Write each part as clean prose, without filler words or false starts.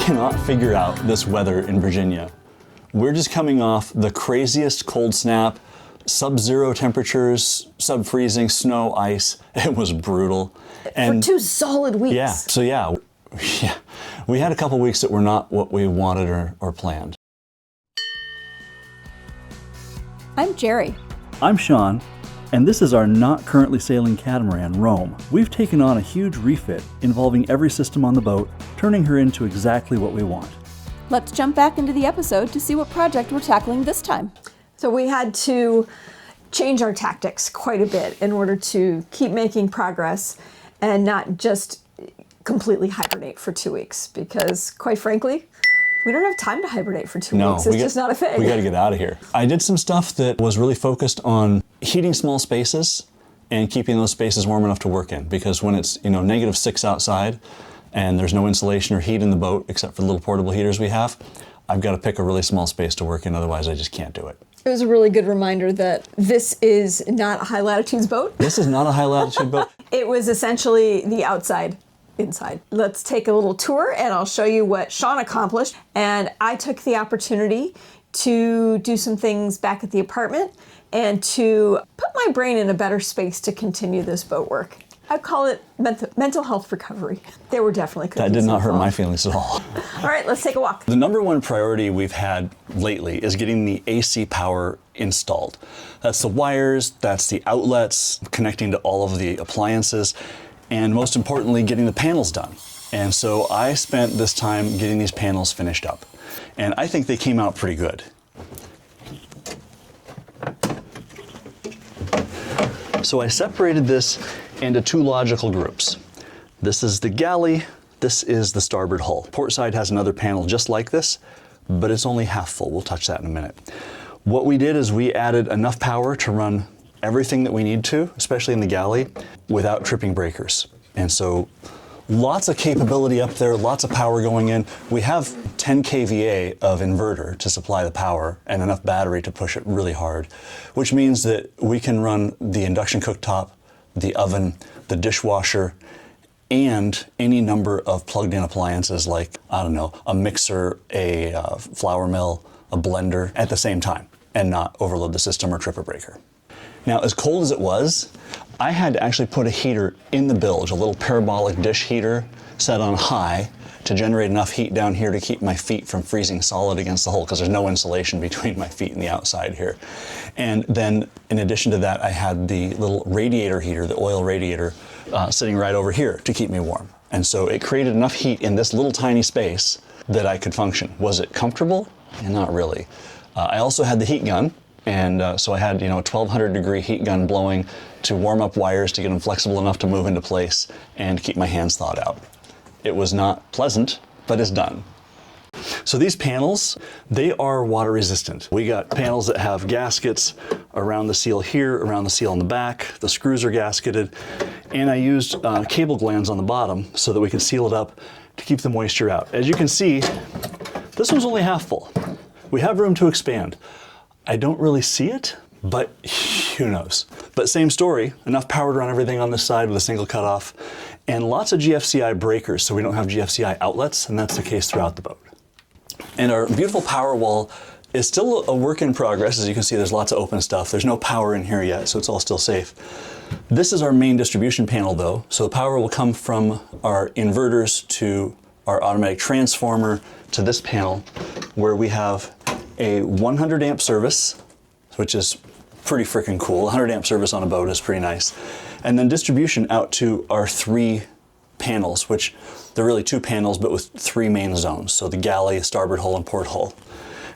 cannot figure out this weather in Virginia. We're just coming off the craziest cold snap, sub-zero temperatures, sub-freezing, snow, ice. It was brutal. And for 2 solid weeks. Yeah, so yeah, we had a couple weeks that were not what we wanted or planned. I'm Geri. I'm Shawn, and this is our not currently sailing catamaran, Rome. We've taken on a huge refit involving every system on the boat, turning her into exactly what we want. Let's jump back into the episode to see what project we're tackling this time. So we had to change our tactics quite a bit in order to keep making progress and not just completely hibernate for 2 weeks, because quite frankly, we don't have time to hibernate for 2 weeks. It's just not a thing. We got to get out of here. I did some stuff that was really focused on heating small spaces and keeping those spaces warm enough to work in, because when it's -6 outside and there's no insulation or heat in the boat except for the little portable heaters we have, I've got to pick a really small space to work in, otherwise I just can't do it. It was a really good reminder that this is not a high latitudes boat. This is not a high latitude boat. It was essentially the outside inside. Let's take a little tour and I'll show you what Shawn accomplished. And I took the opportunity to do some things back at the apartment and to put my brain in a better space to continue this boat work. I call it mental health recovery. There were definitely cookies That did not hurt involved. my feelings at all. All right, let's take a walk. The number one priority we've had lately is getting the AC power installed. That's the wires, that's the outlets, connecting to all of the appliances, and most importantly, getting the panels done. And so I spent this time getting these panels finished up. And I think they came out pretty good. So I separated this into 2 logical groups. This is the galley, this is the starboard hull. Port side has another panel just like this, but it's only half full. We'll touch that in a minute. What we did is we added enough power to run everything that we need to, especially in the galley, without tripping breakers. And so lots of capability up there, lots of power going in. We have 10 kVA of inverter to supply the power and enough battery to push it really hard, which means that we can run the induction cooktop, the oven, the dishwasher, and any number of plugged-in appliances like, I don't know, a mixer, a flour mill, a blender at the same time, and not overload the system or trip a breaker. Now, as cold as it was, I had to actually put a heater in the bilge, a little parabolic dish heater set on high to generate enough heat down here to keep my feet from freezing solid against the hull, because there's no insulation between my feet and the outside here. And then in addition to that, I had the little radiator heater, the oil radiator, sitting right over here to keep me warm. And so it created enough heat in this little tiny space that I could function. Was it comfortable? Not really. I also had the heat gun, and so I had a 1200 degree heat gun blowing to warm up wires to get them flexible enough to move into place and keep my hands thawed out. It was not pleasant, but it's done. So these panels, they are water resistant. We got panels that have gaskets around the seal here, around the seal on the back. The screws are gasketed. And I used cable glands on the bottom so that we can seal it up to keep the moisture out. As you can see, this one's only half full. We have room to expand. I don't really see it, but who knows? But same story, enough power to run everything on this side with a single cutoff, and lots of GFCI breakers so we don't have GFCI outlets, and that's the case throughout the boat. And our beautiful power wall is still a work in progress. As you can see, there's lots of open stuff. There's no power in here yet, so it's all still safe. This is our main distribution panel though, so the power will come from our inverters to our automatic transformer to this panel, where we have a 100 amp service, which is pretty freaking cool. 100 amp service on a boat is pretty nice. And then distribution out to our 3 panels, which they're really 2 panels, but with 3 main zones. So the galley, starboard hull, and port hull.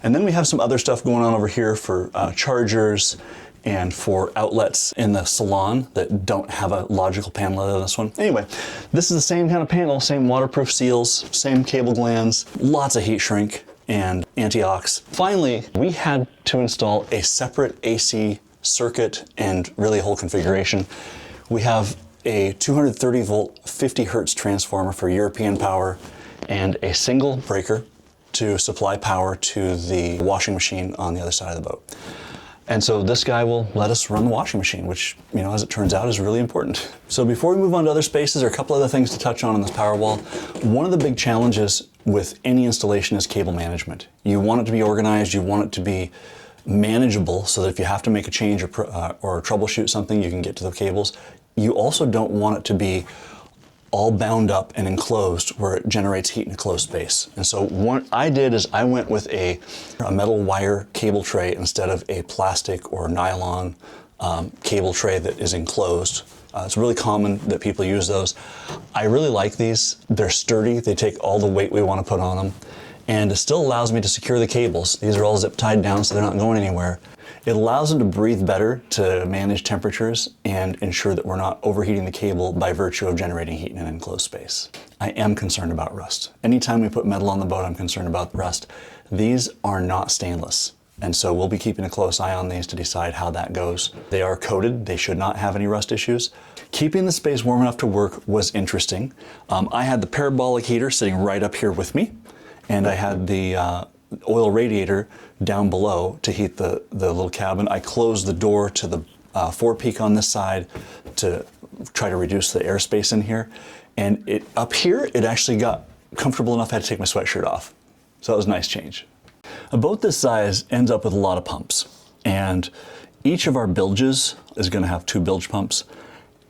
And then we have some other stuff going on over here for chargers and for outlets in the salon that don't have a logical panel other than this one. Anyway, this is the same kind of panel, same waterproof seals, same cable glands, lots of heat shrink and anti-ox. Finally, we had to install a separate AC circuit and really a whole configuration. We have a 230 volt 50 hertz transformer for European power and a single breaker to supply power to the washing machine on the other side of the boat. And so this guy will let us run the washing machine, which, as it turns out, is really important. So before we move on to other spaces, there are a couple other things to touch on this power wall. One of the big challenges with any installation is cable management. You want it to be organized, you want it to be manageable so that if you have to make a change or troubleshoot something, you can get to the cables. You also don't want it to be all bound up and enclosed where it generates heat in a closed space. And so what I did is I went with a metal wire cable tray instead of a plastic or nylon cable tray that is enclosed. It's really common that people use those. I really like these. They're sturdy. They take all the weight we want to put on them. And it still allows me to secure the cables. These are all zip tied down so they're not going anywhere. It allows them to breathe better, to manage temperatures, and ensure that we're not overheating the cable by virtue of generating heat in an enclosed space. I am concerned about rust. Anytime we put metal on the boat, I'm concerned about rust. These are not stainless. And so we'll be keeping a close eye on these to decide how that goes. They are coated. They should not have any rust issues. Keeping the space warm enough to work was interesting. I had the parabolic heater sitting right up here with me, and I had the oil radiator down below to heat the little cabin. I closed the door to the forepeak on this side to try to reduce the airspace in here. And up here, it actually got comfortable enough I had to take my sweatshirt off. So that was a nice change. A boat this size ends up with a lot of pumps, and each of our bilges is going to have 2 bilge pumps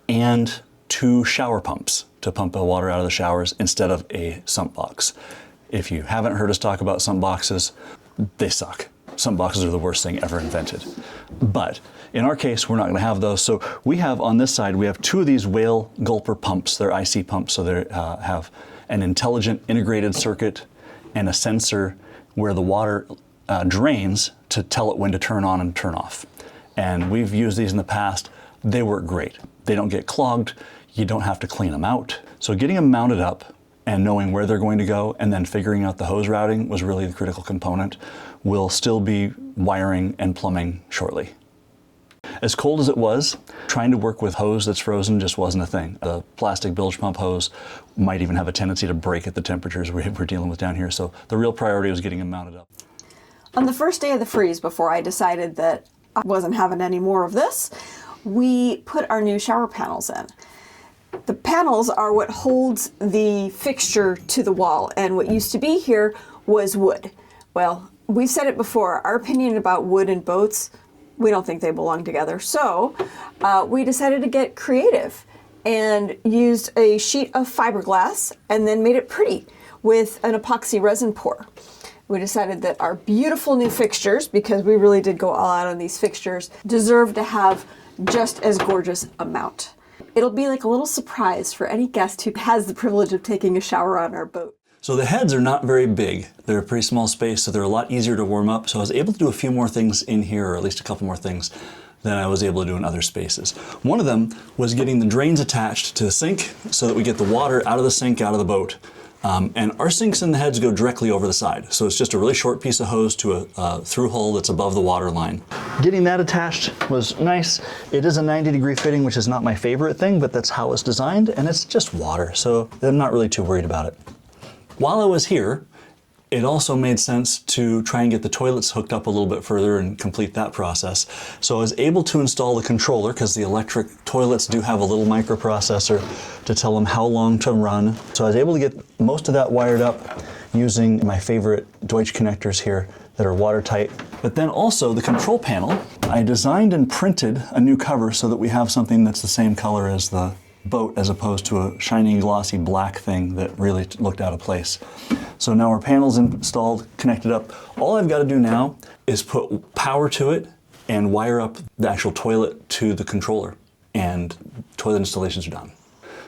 and 2 shower pumps to pump the water out of the showers instead of a sump box. If you haven't heard us talk about sump boxes, they suck. Sump boxes are the worst thing ever invented. But in our case, we're not going to have those. So we have on this side, we have 2 of these whale gulper pumps. They're IC pumps, so they have an intelligent integrated circuit and a sensor where the water drains to tell it when to turn on and turn off. And we've used these in the past. They work great. They don't get clogged. You don't have to clean them out. So getting them mounted up and knowing where they're going to go and then figuring out the hose routing was really the critical component. We'll still be wiring and plumbing shortly. As cold as it was, trying to work with hose that's frozen just wasn't a thing. The plastic bilge pump hose might even have a tendency to break at the temperatures we're dealing with down here. So the real priority was getting them mounted up. On the first day of the freeze, before I decided that I wasn't having any more of this, we put our new shower panels in. The panels are what holds the fixture to the wall, and what used to be here was wood. Well, we've said it before, our opinion about wood and boats, we don't think they belong together. So we decided to get creative and used a sheet of fiberglass and then made it pretty with an epoxy resin pour. We decided that our beautiful new fixtures, because we really did go all out on these fixtures, deserve to have just as gorgeous a mount. It'll be like a little surprise for any guest who has the privilege of taking a shower on our boat. So the heads are not very big. They're a pretty small space, so they're a lot easier to warm up. So I was able to do a few more things in here, or at least a couple more things than I was able to do in other spaces. One of them was getting the drains attached to the sink so that we get the water out of the sink, out of the boat. And our sinks and the heads go directly over the side. So it's just a really short piece of hose to a through hole that's above the water line. Getting that attached was nice. It is a 90-degree fitting, which is not my favorite thing, but that's how it's designed, and it's just water, so I'm not really too worried about it. While I was here, it also made sense to try and get the toilets hooked up a little bit further and complete that process. So I was able to install the controller, because the electric toilets do have a little microprocessor to tell them how long to run. So I was able to get most of that wired up using my favorite Deutsch connectors here that are watertight. But then also the control panel, I designed and printed a new cover so that we have something that's the same color as the boat as opposed to a shiny glossy black thing that really looked out of place. So now our panel's installed, connected up. All I've got to do now is put power to it and wire up the actual toilet to the controller, and toilet installations are done.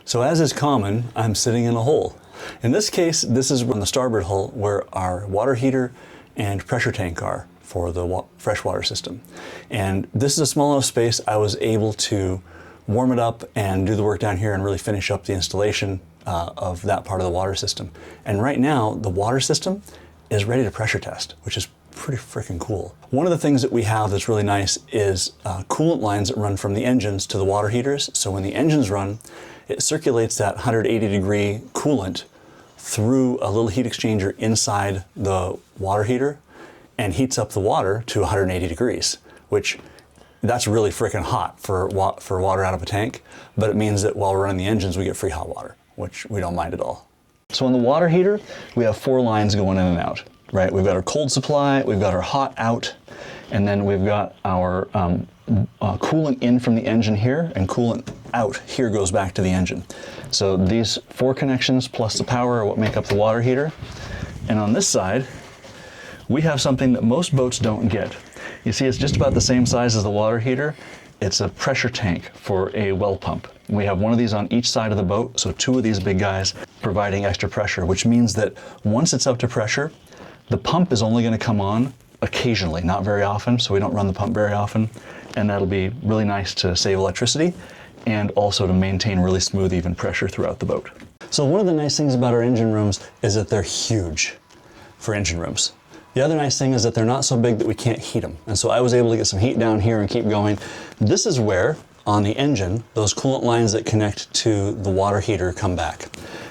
So as is common, I'm sitting in a hole. In this case, this is on the starboard hull where our water heater and pressure tank are for the freshwater system. And this is a small enough space I was able to warm it up and do the work down here and really finish up the installation of that part of the water system. And right now, the water system is ready to pressure test, which is pretty freaking cool. One of the things that we have that's really nice is coolant lines that run from the engines to the water heaters. So when the engines run, it circulates that 180-degree coolant through a little heat exchanger inside the water heater and heats up the water to 180 degrees, which that's really freaking hot for water out of a tank, but it means that while we're running the engines, we get free hot water, which we don't mind at all. So on the water heater, we have 4 lines going in and out, right? We've got our cold supply, we've got our hot out, and then we've got our coolant in from the engine here, and coolant out here goes back to the engine. So these 4 connections plus the power are what make up the water heater. And on this side, we have something that most boats don't get. You see, it's just about the same size as the water heater. It's a pressure tank for a well pump. We have one of these on each side of the boat, so 2 of these big guys providing extra pressure, which means that once it's up to pressure, the pump is only going to come on occasionally, not very often, so we don't run the pump very often, and that'll be really nice to save electricity and also to maintain really smooth, even pressure throughout the boat. So one of the nice things about our engine rooms is that they're huge for engine rooms. The other nice thing is that they're not so big that we can't heat them. And so I was able to get some heat down here and keep going. This is where, on the engine, those coolant lines that connect to the water heater come back.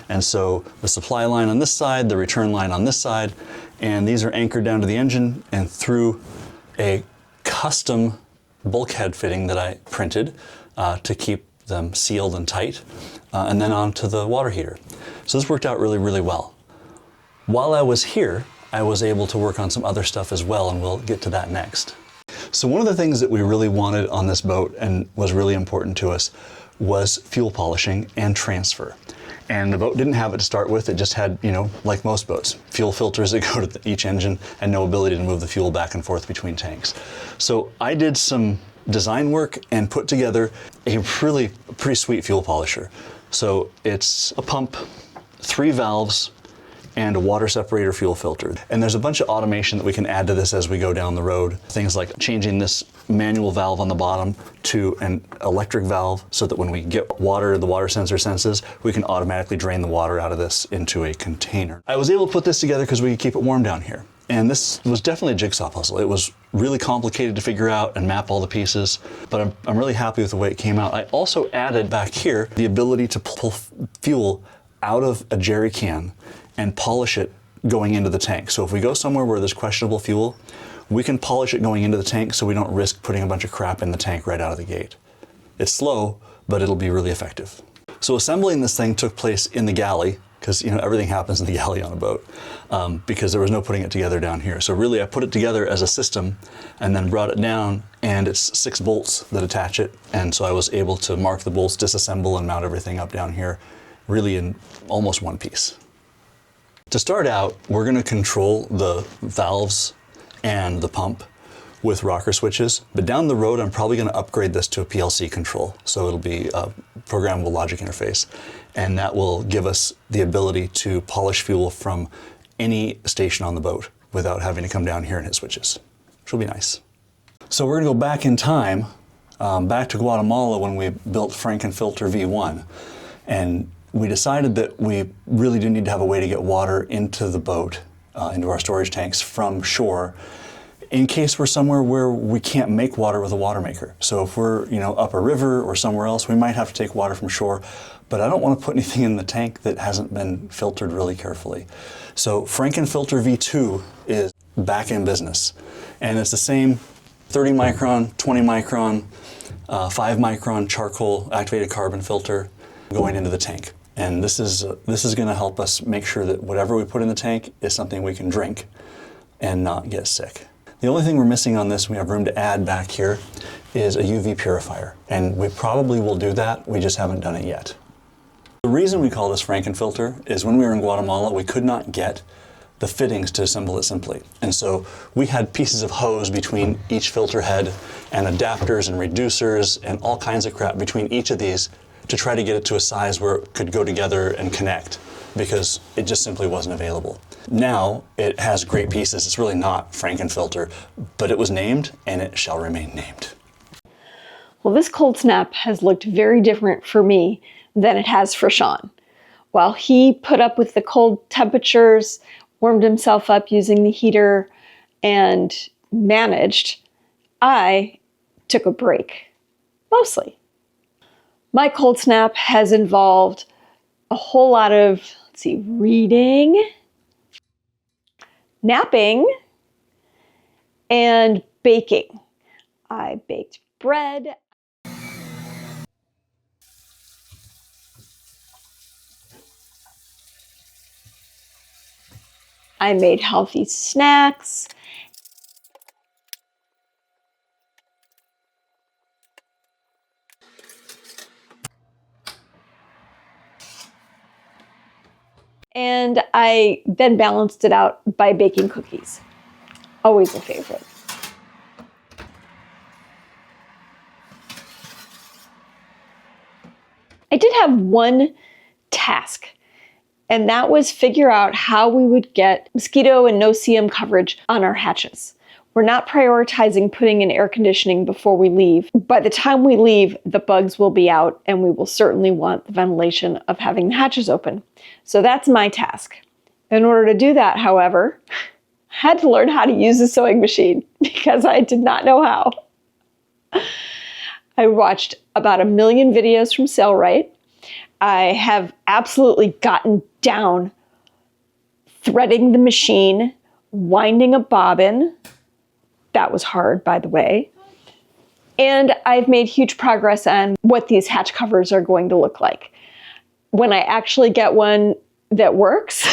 And so the supply line on this side, the return line on this side, and these are anchored down to the engine and through a custom bulkhead fitting that I printed to keep them sealed and tight, and then onto the water heater. So this worked out really, really well. While I was here, I was able to work on some other stuff as well, and we'll get to that next. So one of the things that we really wanted on this boat and was really important to us was fuel polishing and transfer. And the boat didn't have it to start with. It just had, you know, like most boats, fuel filters that go to each engine and no ability to move the fuel back and forth between tanks. So I did some design work and put together a really pretty sweet fuel polisher. So it's a pump, 3 valves, and a water separator fuel filter. And there's a bunch of automation that we can add to this as we go down the road. Things like changing this manual valve on the bottom to an electric valve so that when we get water, the water sensor senses, we can automatically drain the water out of this into a container. I was able to put this together because we could keep it warm down here. And this was definitely a jigsaw puzzle. It was really complicated to figure out and map all the pieces, but I'm really happy with the way it came out. I also added back here the ability to pull fuel out of a jerry can and polish it going into the tank. So if we go somewhere where there's questionable fuel, we can polish it going into the tank so we don't risk putting a bunch of crap in the tank right out of the gate. It's slow, but it'll be really effective. So assembling this thing took place in the galley, because you know everything happens in the galley on a boat, because there was no putting it together down here. So really I put it together as a system and then brought it down, and it's 6 bolts that attach it. And so I was able to mark the bolts, disassemble, and mount everything up down here, really in almost one piece. To start out, we're going to control the valves and the pump with rocker switches, but down the road I'm probably going to upgrade this to a PLC control, so it'll be a programmable logic interface, and that will give us the ability to polish fuel from any station on the boat without having to come down here and hit switches, which will be nice. So we're going to go back in time, back to Guatemala when we built Frankenfilter V1, and we decided that we really do need to have a way to get water into the boat, into our storage tanks from shore, in case we're somewhere where we can't make water with a water maker. So if we're, you know, up a river or somewhere else, we might have to take water from shore, but I don't want to put anything in the tank that hasn't been filtered really carefully. So Frankenfilter V2 is back in business, and it's the same 30 micron, 20 micron, 5 micron charcoal activated carbon filter going into the tank. And this is going to help us make sure that whatever we put in the tank is something we can drink and not get sick. The only thing we're missing on this, we have room to add back here, is a UV purifier. And we probably will do that, we just haven't done it yet. The reason we call this Frankenfilter is when we were in Guatemala, we could not get the fittings to assemble it simply. And so we had pieces of hose between each filter head and adapters and reducers and all kinds of crap between each of these to try to get it to a size where it could go together and connect, because it just simply wasn't available. Now it has great pieces. It's really not Frankenfilter, but it was named and it shall remain named. Well, this cold snap has looked very different for me than it has for Shawn. While he put up with the cold temperatures, warmed himself up using the heater, and managed, I took a break, mostly. My cold snap has involved a whole lot of, reading, napping, and baking. I baked bread. I made healthy snacks. And I then balanced it out by baking cookies. Always a favorite. I did have one task, and that was figure out how we would get mosquito and no-see-um coverage on our hatches. We're not prioritizing putting in air conditioning before we leave. By the time we leave, the bugs will be out, and we will certainly want the ventilation of having the hatches open. So that's my task. In order to do that, however, I had to learn how to use a sewing machine because I did not know how. I watched about 1 million videos from Sailboat. I have absolutely gotten down threading the machine, winding a bobbin. That was hard, by the way. And I've made huge progress on what these hatch covers are going to look like. When I actually get one that works,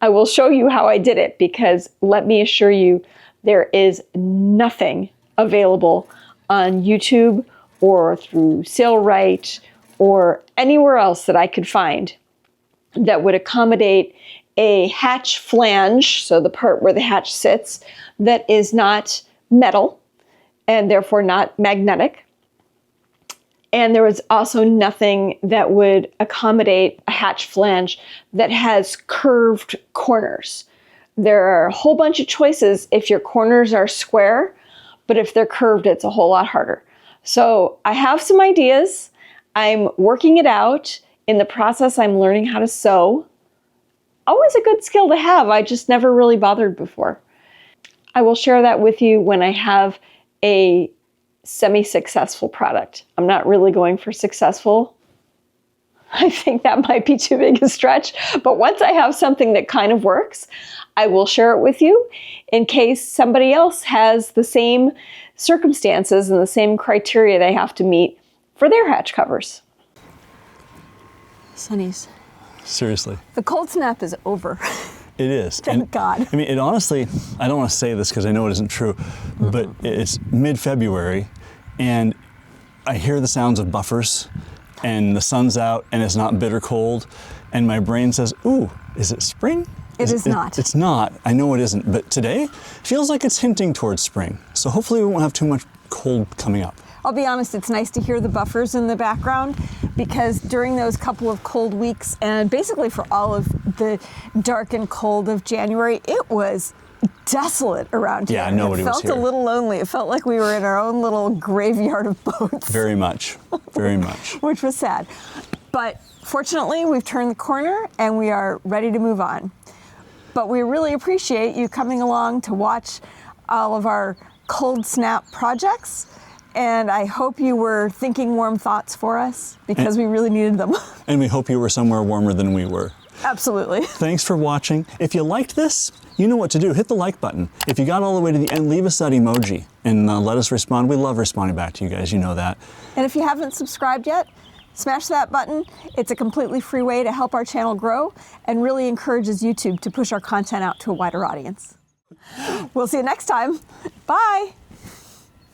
I will show you how I did it, because let me assure you, there is nothing available on YouTube or through Sailboat or anywhere else that I could find that would accommodate a hatch flange, so the part where the hatch sits, that is not metal and therefore not magnetic. And there was also nothing that would accommodate a hatch flange that has curved corners. There are a whole bunch of choices if your corners are square, but if they're curved, it's a whole lot harder. So I have some ideas. I'm working it out. In the process, I'm learning how to sew. Always a good skill to have. I just never really bothered before. I will share that with you when I have a semi-successful product. I'm not really going for successful. I think that might be too big a stretch. But once I have something that kind of works, I will share it with you in case somebody else has the same circumstances and the same criteria they have to meet for their hatch covers. Sonny's. Seriously. The cold snap is over. It is. Thank God. I mean, it honestly, I don't want to say this because I know it isn't true, but it's mid-February and I hear the sounds of buffers and the sun's out and it's not bitter cold and my brain says, ooh, is it spring? It is not. It's not. I know it isn't. But today feels like it's hinting towards spring. So hopefully we won't have too much cold coming up. I'll be honest, it's nice to hear the buffers in the background, because during those couple of cold weeks and basically for all of the dark and cold of January, it was desolate around here. Yeah, nobody was here. It felt a little lonely. It felt like we were in our own little graveyard of boats. Very much. Very much. Which was sad. But fortunately, we've turned the corner and we are ready to move on. But we really appreciate you coming along to watch all of our cold snap projects. And I hope you were thinking warm thoughts for us, because we really needed them. And we hope you were somewhere warmer than we were. Absolutely. Thanks for watching. If you liked this, you know what to do. Hit the like button. If you got all the way to the end, leave us that emoji and let us respond. We love responding back to you guys. You know that. And if you haven't subscribed yet, smash that button. It's a completely free way to help our channel grow and really encourages YouTube to push our content out to a wider audience. We'll see you next time. Bye.